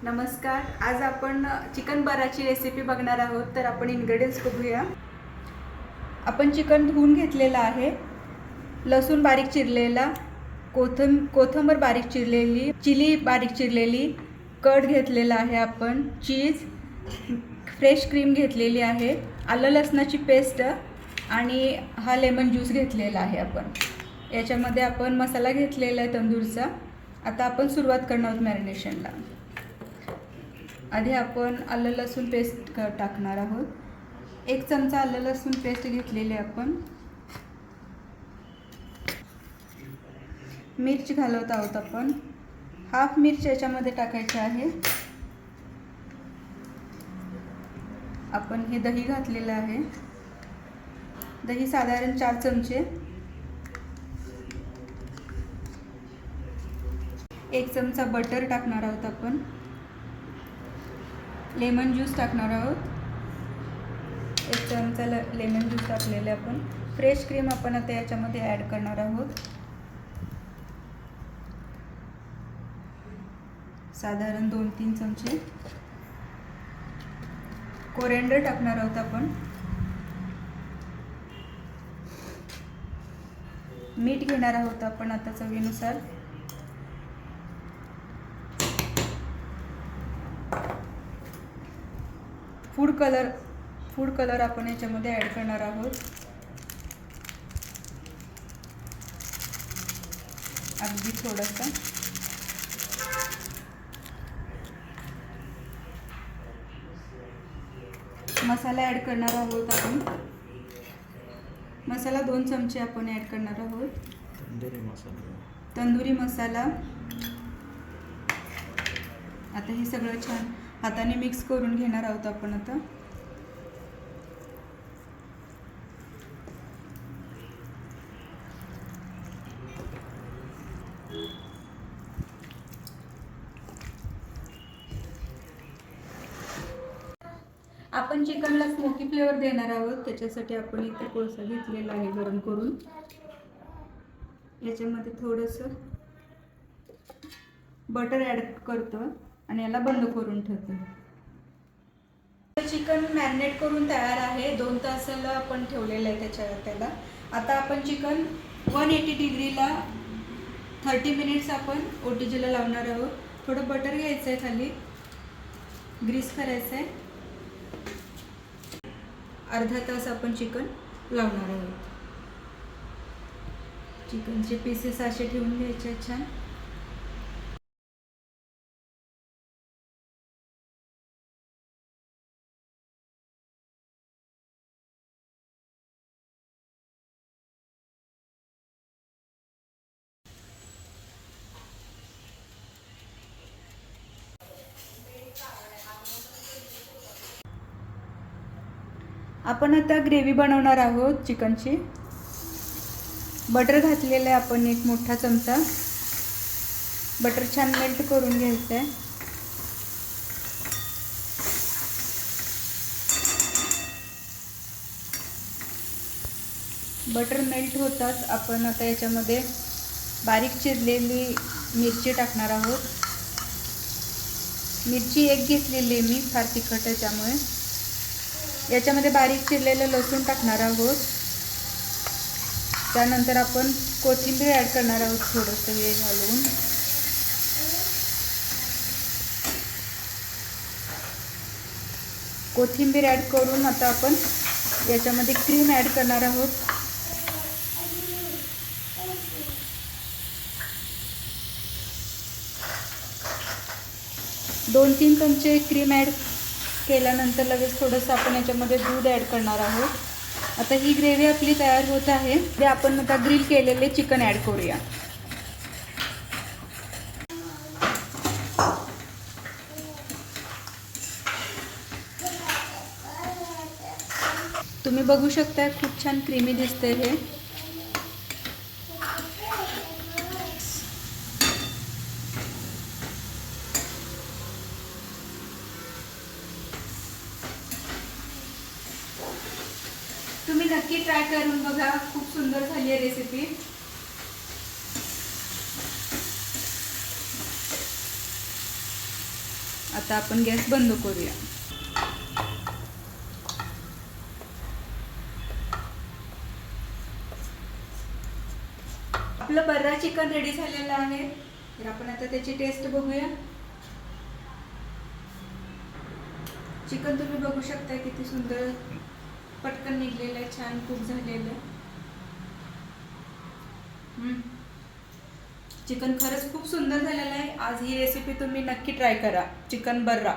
नमस्कार. आज आपण चिकन बराची रेसिपी बघणार आहोत. तर आपण इन्ग्रेडियंट्स बघूया. आपण चिकन धुवून घेतलेलं आहे. लसूण बारीक चिरलेला, कोथिंबीर बारीक चिरलेली, चिली बारीक चिरलेली, कर्ड घेतलेला आहे आपण, चीज, फ्रेश क्रीम घेतलेली आहे, आलं लसणाची पेस्ट आणि हा लेमन ज्यूस घेतलेला आहे. आपण याच्यामध्ये आपण मसाला घेतलेला आहे तंदूरचा. आता आपण सुरुवात करणार आहोत मॅरिनेशनला. आधी आपण आलं लसूण पेस्ट टाकणार आहोत. 1 चमचा आलं लसूण पेस्ट घेतलेली आपण. मिरची घालत आहोत आपण. हाफ मिरची याच्यामध्ये टाकायची आहे. आपण हे दही घातलेलं आहे. दही साधारण 4 चमचे. 1 चमचा बटर टाकणार आहोत आपण. लेमन ज्यूस टाकणार आहोत. 1 चमचा लेमन ज्यूस टाकलेले आपण. फ्रेश क्रीम आपण आता याच्यामध्ये ॲड करणार आहोत. साधारण 2-3 चमचे. कोरिएंडर टाकणार आहोत आपण. मीठ घेणार आहोत आपण आता चवीनुसार. फूड कलर आपण याच्यामध्ये ॲड करणार आहोत. अगदी थोडासा. मसाला ॲड करणार आहोत आपण. मसाला 2 चमचे आपण ॲड करणार आहोत. तंदुरी मसाला. आता हे सगळं छान हाताने मिक्स करून घेणार आहोत आपण आता. आपण चिकनला स्मोकी फ्लेवर देणार आहोत. त्याच्यासाठी आपण इथे कोळसा घेतलेला आहे गरम करून. याच्यामध्ये थोडंसं बटर ॲड करतो आणि याला बंद करून ठेवतो. चिकन मॅरिनेट करून तयार आहे. 2 तासाला आपण ठेवलेलं आहे त्याला. आता आपण चिकन 180 डिग्रीला 30 मिनिट्स आपण OTGला लावणार आहोत. थोडं बटर घ्यायचं आहे, खाली ग्रीस करायचं आहे. अर्धा तास आपण चिकन लावणार आहोत. चिकनचे पीसेस असे ठेवून घ्यायचे छान. आपण आता ग्रेव्ही बनवणार आहोत चिकनची. बटर घातलेलं आहे आपण 1 मोठा चमचा. बटर छान मेल्ट करून घ्यायचं आहे. बटर मेल्ट होताच आपण आता याच्यामध्ये बारीक चिरलेली मिरची टाकणार आहोत. मिरची 1 घेतलेली मी, फार तिखट आहे त्यामुळे. याच्यामध्ये बारीक चिरलेलं लसूण टाकणार आहोत. त्यानंतर आपण कोथिंबीर ॲड करणार आहोत थोडंसं वेळ घालून. कोथिंबीर ॲड करून आता आपण याच्यामध्ये क्रीम ॲड करणार आहोत. दोन 3 चमचे क्रीम ॲड केल्यानंतर लगेच थोडंसं आपण याच्यामध्ये दूध ॲड करणार आहोत. आता ही ग्रेव्ही आपली तयार होत आहे. ते आपण आता ग्रिल केलेले चिकन ॲड करूया. तुम्ही बघू शकता खूप छान क्रीमी दिसतंय हे. तुम्ही नक्की ट्राय करून बघा. खूप सुंदर झाली आहे रेसिपी. आता आपण गॅस बंद करूया. आपलं बर्रा चिकन रेडी झालेलं आहे. तर आपण आता त्याची टेस्ट बघूया. चिकन तुम्ही बघू शकता किती सुंदर पटकन निघलेलं आहे, छान कुक झालेलं आहे. चिकन खरंच खूप सुंदर झालेलं आहे. आज ही रेसिपी तुम्ही नक्की ट्राय करा, चिकन बर्रा.